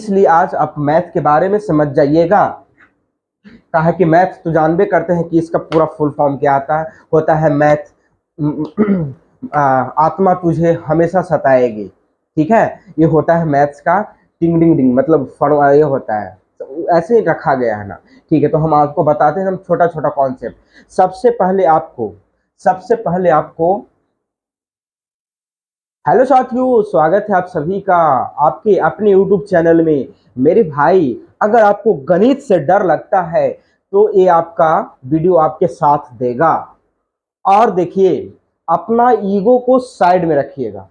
इसलिए आज आप मैथ के बारे में समझ जाइएगा। कहा कि मैथ तो जानबे करते हैं कि इसका पूरा फुल फॉर्म क्या आता है, होता है मैथ आत्मा तुझे हमेशा सताएगी। ठीक है, ये होता है मैथ्स का टिंग डिंग डिंग, मतलब ये होता है, तो ऐसे ही रखा गया है ना। ठीक है, तो हम आपको बताते हैं हम छोटा छोटा कॉन्सेप्ट। सबसे पहले आपको हेलो साथियों, स्वागत है आप सभी का आपके अपने YouTube चैनल में। मेरे भाई, अगर आपको गणित से डर लगता है तो ये आपका वीडियो आपके साथ देगा। और देखिए, अपना ईगो को साइड में रखिएगा।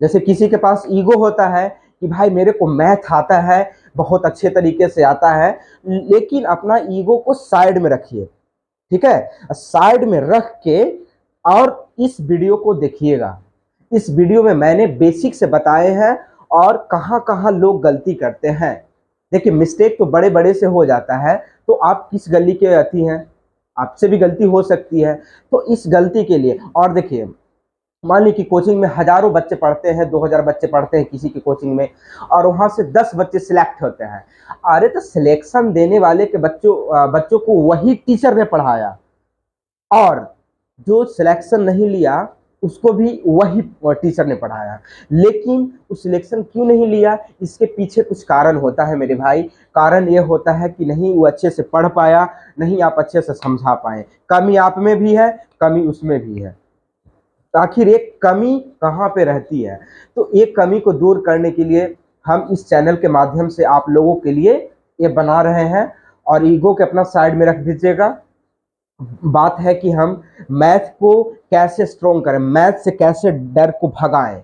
जैसे किसी के पास ईगो होता है कि भाई मेरे को मैथ आता है, बहुत अच्छे तरीके से आता है, लेकिन अपना ईगो को साइड में रखिए। ठीक है, साइड में रख के और इस वीडियो को देखिएगा। इस वीडियो में मैंने बेसिक से बताए हैं और कहां कहां लोग गलती करते हैं। देखिए, मिस्टेक तो बड़े बड़े से हो जाता है, तो आप किस गली के अति हैं, आपसे भी गलती हो सकती है। तो इस गलती के लिए, और देखिए, मान ली कि कोचिंग में हजारों बच्चे पढ़ते हैं, 2000 बच्चे पढ़ते हैं किसी की कोचिंग में, और वहां से 10 बच्चे सिलेक्ट होते हैं। अरे तो सिलेक्शन देने वाले के बच्चों को वही टीचर ने पढ़ाया, और जो सिलेक्शन नहीं लिया उसको भी वही टीचर ने पढ़ाया। लेकिन वो सिलेक्शन क्यों नहीं लिया, इसके पीछे कुछ कारण होता है मेरे भाई। कारण ये होता है कि नहीं वो अच्छे से पढ़ पाया, नहीं आप अच्छे से समझा पाए। कमी आप में भी है, कमी उसमें भी है। आखिर एक कमी कहाँ पे रहती है, तो एक कमी को दूर करने के लिए हम इस चैनल के माध्यम से आप लोगों के लिए ये बना रहे हैं। और ईगो के अपना साइड में रख दीजिएगा। बात है कि हम मैथ को कैसे स्ट्रॉन्ग करें, मैथ से कैसे डर को भगाएं,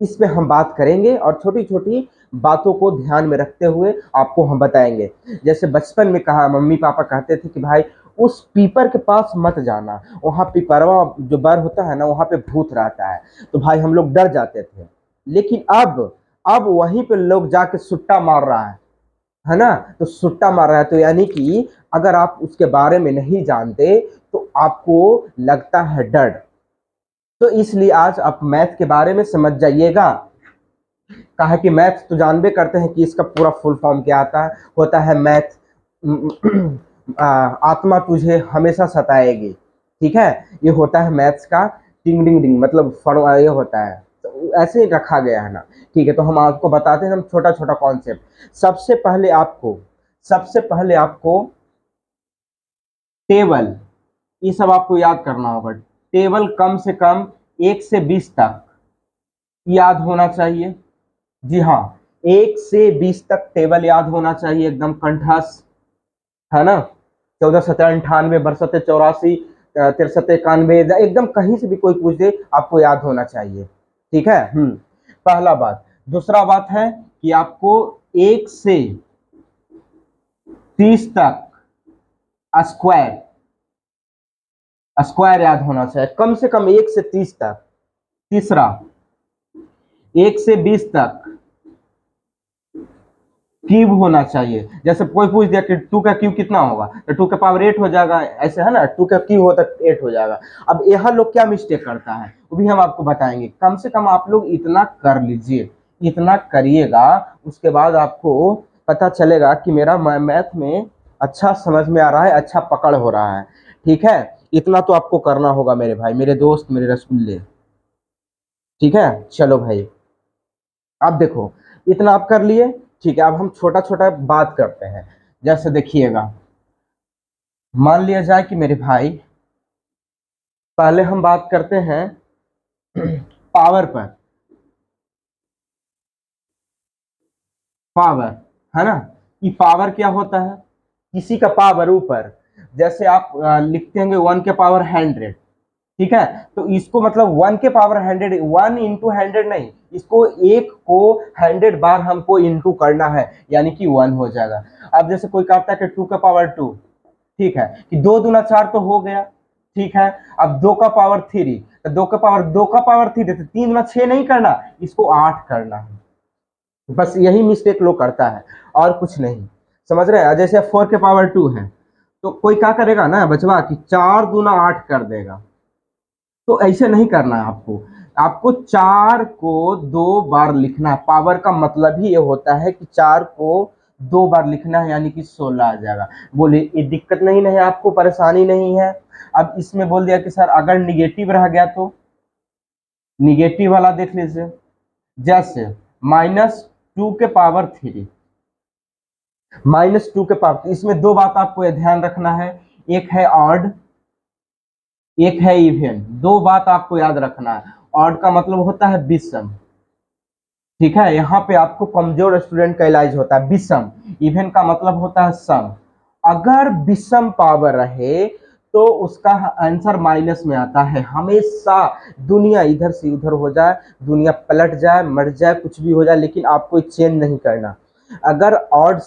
इस पे हम बात करेंगे। और छोटी छोटी बातों को ध्यान में रखते हुए आपको हम बताएंगे। जैसे बचपन में कहा, मम्मी पापा कहते थे कि भाई उस पीपर के पास मत जाना, वहाँ पिपरवा जो बर होता है ना, वहाँ पे भूत रहता है। तो भाई हम लोग डर जाते थे। लेकिन अब वहीं पे लोग जाके सुट्टा मार रहा है ना। तो सुट्टा मार रहा है, तो यानी कि अगर आप उसके बारे में नहीं जानते तो आपको लगता है डर। तो इसलिए आज आप मैथ के बारे में समझ जाइएगा। कहा कि मैथ तो जानबे करते हैं कि इसका पूरा फुल फॉर्म क्या आता है, होता है मैथ आत्मा तुझे हमेशा सताएगी। ठीक है, ये होता है मैथ्स का टिंग डिंग डिंग, मतलब ये होता है, तो ऐसे ही रखा गया है ना। ठीक है, तो हम आपको बताते हैं हम छोटा छोटा कॉन्सेप्ट। सबसे पहले आपको टेबल, ये सब आपको याद करना होगा। टेबल कम से कम 1 से 20 तक याद होना चाहिए। जी हाँ, 1 से 20 तक टेबल याद होना चाहिए, एकदम कंठस्थ, है ना। 14 17 98 62 84 63 91, एकदम कहीं से भी कोई पूछ दे आपको याद होना चाहिए। ठीक है, पहला बात। दूसरा बात है कि आपको 1 से 30 तक स्क्वायर स्क्वायर याद होना चाहिए, कम से कम 1 से 30 तक। तीसरा, 1 से 20 तक क्यूब होना चाहिए। जैसे कोई पूछ दिया कि 2 का क्यूब कितना होगा, तो 2 का पावर 8 हो जाएगा, ऐसे है ना, 2 का क्यूब होता है 8 हो जाएगा। अब यहाँ लोग क्या मिस्टेक करता है वो भी हम आपको बताएंगे। कम से कम आप लोग इतना कर लीजिए, इतना करिएगा, उसके बाद आपको पता चलेगा कि मेरा मैथ में अच्छा समझ में आ रहा है, अच्छा पकड़ हो रहा है। ठीक है, इतना तो आपको करना होगा मेरे भाई, मेरे दोस्त, मेरे रसगुल्ले। ठीक है, चलो भाई, अब देखो, इतना आप कर लिए। ठीक है, अब हम छोटा छोटा बात करते हैं। जैसे देखिएगा, मान लिया जाए कि मेरे भाई, पहले हम बात करते हैं पावर पर। पावर, है ना, कि पावर क्या होता है, किसी का पावर ऊपर। जैसे आप लिखते होंगे 1 के पावर 100। ठीक है, तो इसको मतलब 1 के पावर 100, 1 इंटू 100 नहीं, इसको एक को 100 बार हमको इंटू करना है, यानी कि 1 हो जाएगा। अब जैसे कोई कहता है कि 2 का पावर 2, ठीक है, कि 2 दूना 4 तो हो गया। ठीक है, अब 2 का पावर 3, तो 2 का पावर 3, तो 3 दूना 6 नहीं करना, इसको 8 करना है। बस यही मिस्टेक लोग करता है, और कुछ नहीं। समझ रहे हैं। जैसे 4 के पावर 2 है, तो कोई क्या करेगा ना बचवा, कि 4 दूना 8 कर देगा। तो ऐसे नहीं करना है आपको। आपको 4 को 2 बार लिखना है। पावर का मतलब ही ये होता है कि 4 को 2 बार लिखना है, यानी कि 16 आ जाएगा। बोले ये दिक्कत नहीं है, आपको परेशानी नहीं है। अब इसमें बोल दिया कि सर अगर निगेटिव रह गया तो निगेटिव वाला देख लीजिए, जैसे -2 के पावर 3, -2 के पावर। इसमें दो बात आपको ध्यान रखना है, एक है ऑड, एक है इवन। दो बात आपको याद रखना है। ऑड का मतलब होता है विषम, ठीक है, यहाँ पे आपको कमजोर स्टूडेंट का इलाज होता है। विषम, इवन का मतलब होता है सम। अगर विषम पावर रहे तो उसका आंसर माइनस में आता है हमेशा। दुनिया इधर से उधर हो जाए, दुनिया पलट जाए, मर जाए, कुछ भी हो जाए, लेकिन आपको चेंज नहीं करना। अगर ऑड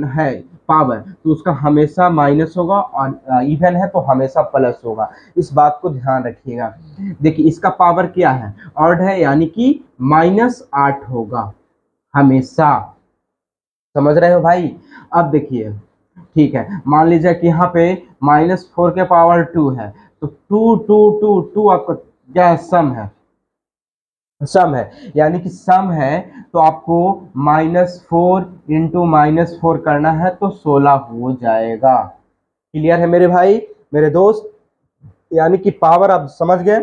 है पावर तो उसका हमेशा माइनस होगा, और इवन है तो हमेशा प्लस होगा। इस बात को ध्यान रखिएगा। देखिए इसका पावर क्या है, ऑड है, यानी कि -8 होगा हमेशा। समझ रहे हो भाई? अब देखिए, ठीक है, मान लीजिए कि यहाँ पे -4 के पावर 2 है, तो 2 2 2 2 आपका क्या है, सम है। सम है, यानी कि सम है तो आपको -4 इंटू -4 करना है तो 16 हो जाएगा। क्लियर है मेरे भाई, मेरे दोस्त? यानी कि पावर आप समझ गए।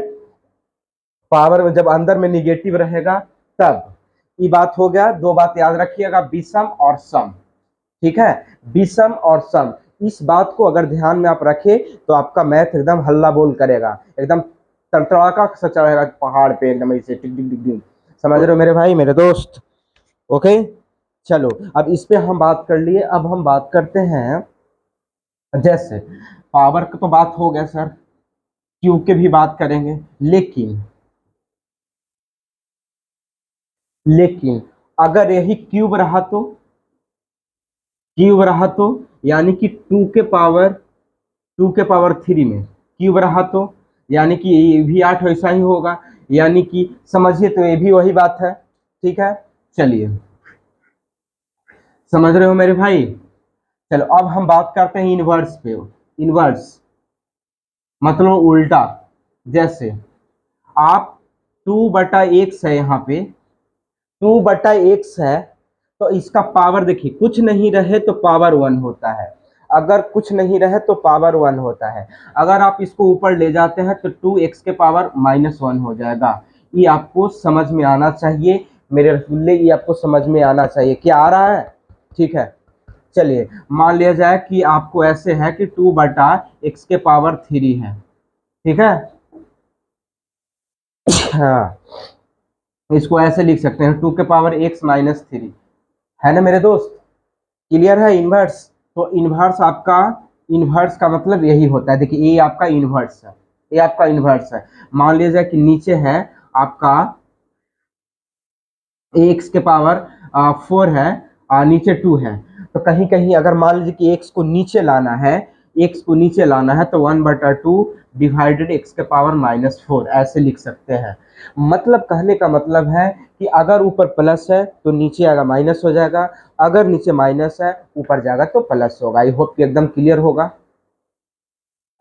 पावर में जब अंदर में निगेटिव रहेगा तब। ये बात हो गया। दो बात याद रखिएगा, विषम और सम, ठीक है, विषम और सम। इस बात को अगर ध्यान में आप रखें तो आपका मैथ एकदम हल्ला बोल करेगा, एकदम तड़तड़ाका सा चढ़ेगा पहाड़ पे, एकदम ऐसे टिक टिक टिक टिक। समझ रहे हो मेरे भाई, मेरे दोस्त? ओके, चलो अब इस पे हम बात कर लिए। अब हम बात करते हैं, जैसे पावर का तो बात हो गया सर, क्यूब के भी बात करेंगे, लेकिन अगर यही क्यूब रहा तो यानी कि 2 के पावर 3 में क्यूब रहा तो यानी कि ये भी 8 वैसा ही होगा। यानी कि समझिए तो ये भी वही बात है, ठीक है। चलिए, समझ रहे हो मेरे भाई? चलो अब हम बात करते हैं इनवर्स पे। इनवर्स मतलब उल्टा। जैसे आप 2/x है, यहाँ पे 2/x है, तो इसका पावर देखिए, कुछ नहीं रहे तो पावर 1 होता है। अगर कुछ नहीं रहे तो पावर 1 होता है। अगर आप इसको ऊपर ले जाते हैं तो 2x के पावर -1 हो जाएगा। ये आपको समझ में आना चाहिए मेरे रसगुल्ले, ये आपको समझ में आना चाहिए। क्या आ रहा है? ठीक है। चलिए मान लिया जाए कि आपको ऐसे है कि 2/x के पावर 3 है, ठीक है। हाँ, इसको ऐसे लिख सकते हैं 2 के पावर x-3, है ना मेरे दोस्त? क्लियर है? इनवर्स, तो इनवर्स आपका, इनवर्स का मतलब यही होता है। देखिए ये आपका इनवर्स है, ये आपका इनवर्स है। मान लीजिए कि नीचे है आपका एक्स के पावर 4 है, नीचे 2 है, तो कहीं कहीं अगर मान लीजिए कि एक्स को नीचे लाना है, एक्स को नीचे लाना है तो 1/2 डिवाइडेड एक्स के पावर -4 ऐसे लिख सकते हैं। मतलब कहने का मतलब है कि अगर ऊपर प्लस है तो नीचे आएगा माइनस हो जाएगा, अगर नीचे माइनस है ऊपर जाएगा तो प्लस होगा। आई होप कि एकदम क्लियर होगा।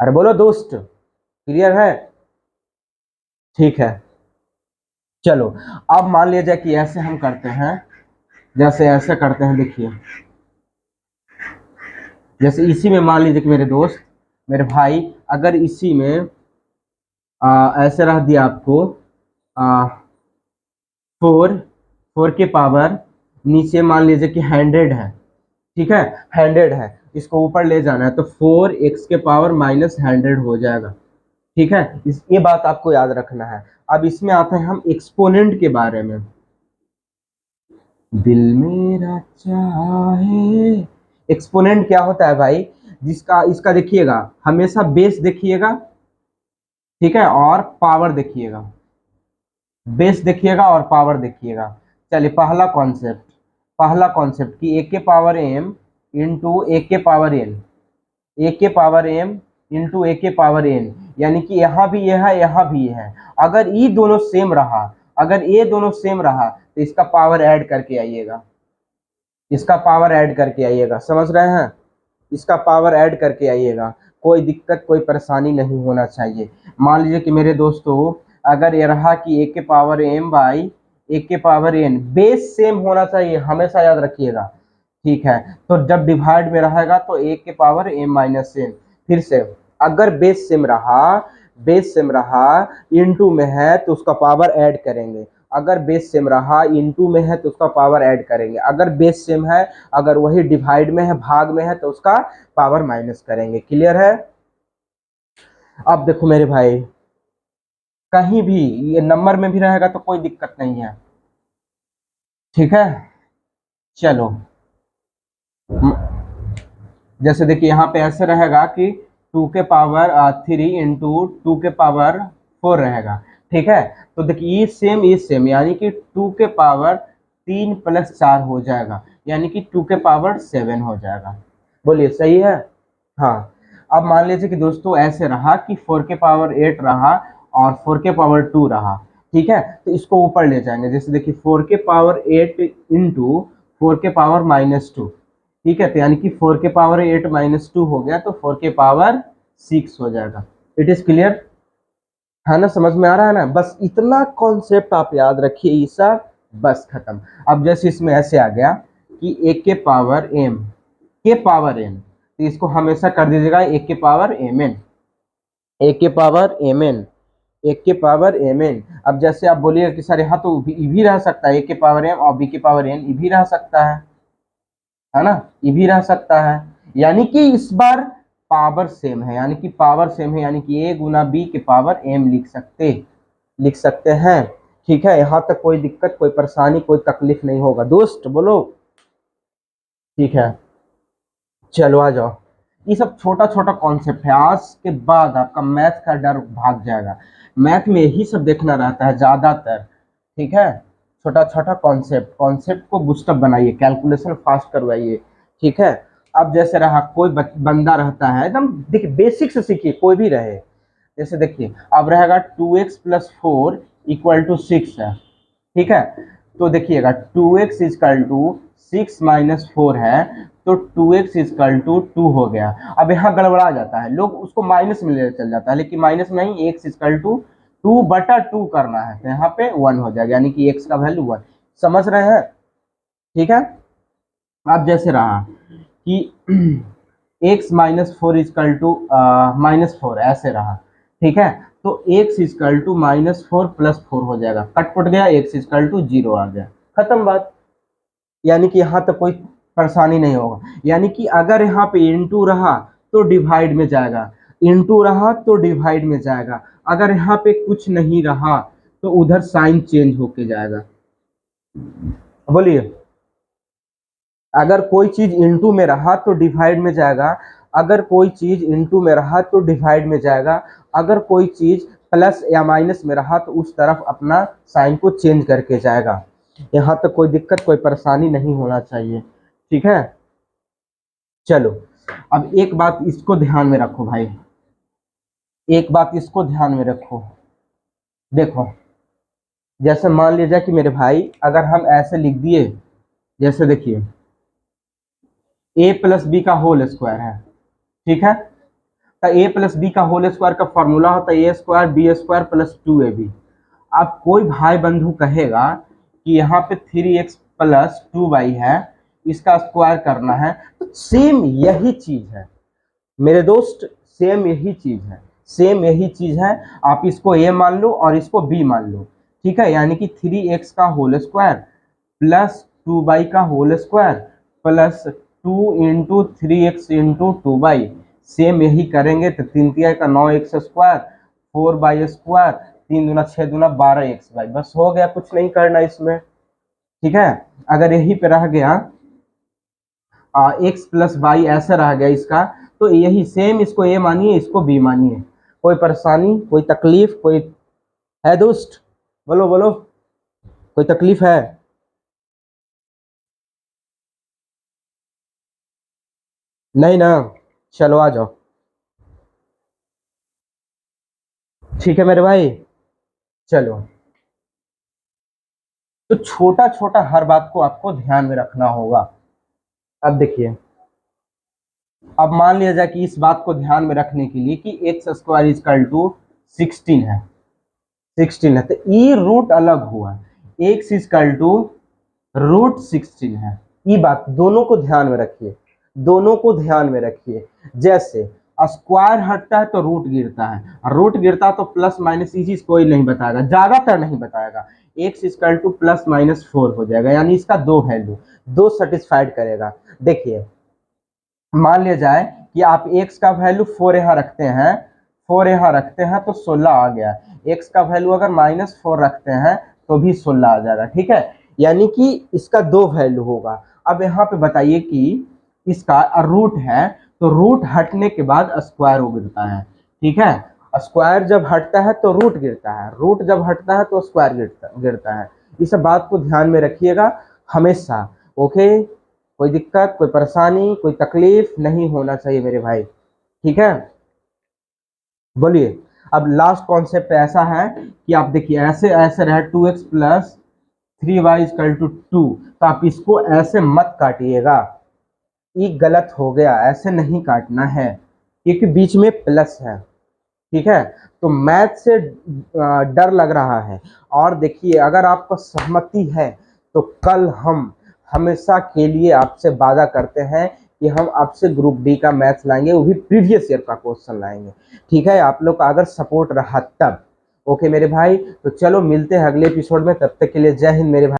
अरे बोलो दोस्त, क्लियर है? ठीक है। चलो अब मान लिया जाए कि ऐसे हम करते हैं, जैसे ऐसे करते हैं। देखिए जैसे इसी में मान लीजिए कि मेरे दोस्त, मेरे भाई, अगर इसी में ऐसे रख दिया आपको 4 के पावर, नीचे मान लीजिए कि 100 है, ठीक है, 100 है, इसको ऊपर ले जाना है तो 4x के पावर -100 हो जाएगा, ठीक है। ये बात आपको याद रखना है। अब इसमें आते हैं हम एक्सपोनेंट के बारे में। दिल मेरा चाहे, एक्सपोनेंट क्या होता है भाई? जिसका, इसका देखिएगा हमेशा बेस देखिएगा, ठीक है, और पावर देखिएगा। बेस देखिएगा और पावर देखिएगा। चलिए पहला कॉन्सेप्ट कि a के पावर m इंटू a के पावर n, a के पावर m इंटू a के पावर n, यानी कि यहाँ भी ये है, यहाँ भी ये है। अगर ये दोनों सेम रहा, अगर ये दोनों सेम रहा तो इसका पावर ऐड करके आइएगा, इसका पावर ऐड करके आइएगा। समझ रहे हैं? इसका पावर ऐड करके आइएगा। कोई दिक्कत, कोई परेशानी नहीं होना चाहिए। मान लीजिए कि मेरे दोस्तों अगर ये रहा कि a के पावर m बाई a के पावर n, बेस सेम होना चाहिए, हमेशा याद रखिएगा, ठीक है। तो जब डिवाइड में रहेगा तो a के पावर m माइनस n, फिर से अगर बेस सेम रहा इनटू में है तो उसका पावर ऐड करेंगे, अगर बेस सेम रहा इनटू में है तो उसका पावर ऐड करेंगे, अगर बेस सेम है, अगर वही डिवाइड में है, भाग में है, तो उसका पावर माइनस करेंगे। क्लियर है? अब देखो मेरे भाई, कहीं भी ये नंबर में भी रहेगा तो कोई दिक्कत नहीं है, ठीक है। चलो, जैसे देखिए यहाँ पे ऐसे रहेगा कि 2 के पावर 3 इंटू 2 के पावर 4 रहेगा, ठीक है। तो देखिए ये सेम यानी कि 2 के पावर 3 प्लस 4 हो जाएगा, यानी कि 2 के पावर 7 हो जाएगा। बोलिए सही है? हाँ। अब मान लीजिए कि दोस्तों ऐसे रहा कि 4 के पावर 8 रहा और 4 के पावर 2 रहा, ठीक है। तो इसको ऊपर ले जाएंगे, जैसे देखिए 4 के पावर 8 इंटू 4 के पावर माइनस 2, ठीक है। तो यानी कि 4 के पावर 8 माइनस 2 हो गया तो 4 के पावर 6 हो जाएगा। इट इज क्लियर है ना? समझ में आ रहा है ना? बस इतना कॉन्सेप्ट आप याद रखिए ईसा, बस खत्म। अब जैसे इसमें ऐसे आ गया कि एक के पावर m के पावर n, तो इसको हमेशा कर दीजिएगा एक के पावर mn, एक के पावर mn, एक के पावर mn। अब जैसे आप बोलिएगा कि सर यहाँ तो ई भी रह सकता है, एक के पावर m और b के पावर n, ई भी रह सकता है ना? ये भी रह सकता है, यानी कि इस बार पावर सेम है, यानी कि पावर सेम है, यानी कि a गुना b के पावर m लिख सकते हैं, ठीक है। यहाँ तक कोई दिक्कत, कोई परेशानी, कोई तकलीफ नहीं होगा दोस्त, बोलो ठीक है। चलो आ जाओ, ये सब छोटा छोटा कॉन्सेप्ट है, आज के बाद आपका मैथ का डर भाग जाएगा। मैथ में यही सब देखना रहता है ज्यादातर, ठीक है। छोटा छोटा कॉन्सेप्ट को बूस्टअप बनाइए, कैलकुलेशन फास्ट करवाइए, ठीक है। अब जैसे रहा कोई बंदा रहता है एकदम, देखिए बेसिक से सीखिए, कोई भी रहे। जैसे देखिए अब रहेगा 2x प्लस 4 इक्वल टू 6 है, ठीक है। तो देखिएगा 2x इजकल टू 6 माइनस 4 है, तो 2x इजकल टू 2 हो गया। अब यहाँ गड़बड़ा जाता है, लोग उसको माइनस में ले चल जाता है, लेकिन माइनस नहीं, x इजकल टू 2/2 करना है, तो यहाँ पे 1 हो जाएगा, यानी कि x का वैल्यू 1। समझ रहे हैं? ठीक है। अब जैसे रहा कि x माइनस 4 इजकल टू -4 ऐसे रहा, ठीक है। तो x इजकल टू -4 प्लस 4 हो जाएगा, कट पुट गया, x इजकल टू 0 आ गया, खत्म बात। यानी कि यहाँ तक कोई परेशानी नहीं होगा, यानी कि अगर यहाँ पे इनटू रहा तो डिवाइड में जाएगा, इनटू रहा तो डिवाइड में जाएगा, अगर यहाँ पे कुछ नहीं रहा तो उधर साइन चेंज होके जाएगा। बोलिए, अगर कोई चीज इनटू में रहा तो डिवाइड में जाएगा, अगर कोई चीज इनटू में रहा तो डिवाइड में जाएगा, अगर कोई चीज प्लस या माइनस में रहा तो उस तरफ अपना साइन को चेंज करके जाएगा। यहाँ तक कोई दिक्कत, कोई परेशानी नहीं होना चाहिए, ठीक है। चलो, अब एक बात इसको ध्यान में रखो भाई, एक बात इसको ध्यान में रखो। देखो, जैसे मान लीजिए कि मेरे भाई अगर हम ऐसे लिख दिए, जैसे देखिए a प्लस बी का होल स्क्वायर है, ठीक है। तो a प्लस बी का होल स्क्वायर का फॉर्मूला होता है a² b² प्लस 2ab। अब कोई भाई बंधु कहेगा कि यहाँ पे 3x प्लस 2y है, इसका स्क्वायर करना है, तो सेम यही चीज है मेरे दोस्त, सेम यही चीज है, सेम यही चीज है। आप इसको a मान लो और इसको b मान लो, ठीक है। यानी कि 3x का होल स्क्वायर प्लस 2y का whole square plus 2 into 3x into 2y, same यही करेंगे तो 3×9x², 4y², 3×6=12x, बस हो गया, कुछ नहीं करना इसमें, ठीक है। अगर यही पे रह गया x प्लस वाई ऐसा रह गया इसका, तो यही सेम, इसको a मानिए, इसको b मानिए, कोई परेशानी, कोई तकलीफ, कोई है दोस्त? बोलो बोलो, कोई तकलीफ है? नहीं ना? चलो आ जाओ, ठीक है मेरे भाई। चलो, तो छोटा छोटा हर बात को आपको ध्यान में रखना होगा। अब देखिए, अब मान लिया जाए कि इस बात को ध्यान में रखने के लिए कि x² इजकल टू 16 है, 16 है, तो ई रूट अलग हुआ, एक्स इक्वल टू रूट 16 है। ये बात दोनों को ध्यान में रखिए, दोनों को ध्यान में रखिए। जैसे स्क्वायर हटता है तो रूट गिरता है, रूट गिरता है तो प्लस माइनस, ये चीज कोई नहीं बताएगा, ज्यादातर नहीं बताएगा। X equal two plus minus 4 हो जाएगा, यानी इसका दो वैल्यू, दो सेटिस्फाइड करेगा। देखिए मान लिया जाए कि आप x का वैल्यू 4 यहाँ रखते हैं, 4 यहाँ रखते हैं तो 16 आ गया। x का वैल्यू अगर -4 रखते हैं तो भी 16 आ जाएगा, ठीक है। यानी कि इसका दो वैल्यू होगा। अब यहाँ पे बताइए कि इसका रूट है, तो रूट हटने के बाद स्क्वायर हो गिरता है, ठीक है। स्क्वायर जब हटता है तो रूट गिरता है, रूट जब हटता है तो स्क्वायर गिरता है। इस बात को ध्यान में रखिएगा हमेशा, ओके। कोई दिक्कत, कोई परेशानी, कोई तकलीफ नहीं होना चाहिए मेरे भाई, ठीक है। बोलिए, अब लास्ट कॉन्सेप्ट ऐसा है कि आप देखिए ऐसे ऐसे रहे 2x plus 3y equal to 2, तो आप इसको ऐसे मत काटिएगा, ये गलत हो गया, ऐसे नहीं काटना है क्योंकि बीच में प्लस है, ठीक है। तो मैथ से डर लग रहा है, और देखिए अगर आपको सहमति है तो कल हम हमेशा के लिए आपसे वादा करते हैं कि हम आपसे ग्रुप डी का मैथ्स लाएंगे, वो भी प्रीवियस ईयर का क्वेश्चन लाएंगे, ठीक है। आप लोग का अगर सपोर्ट रहा तब, ओके मेरे भाई। तो चलो मिलते हैं अगले एपिसोड में, तब तक के लिए जय हिंद मेरे भाई।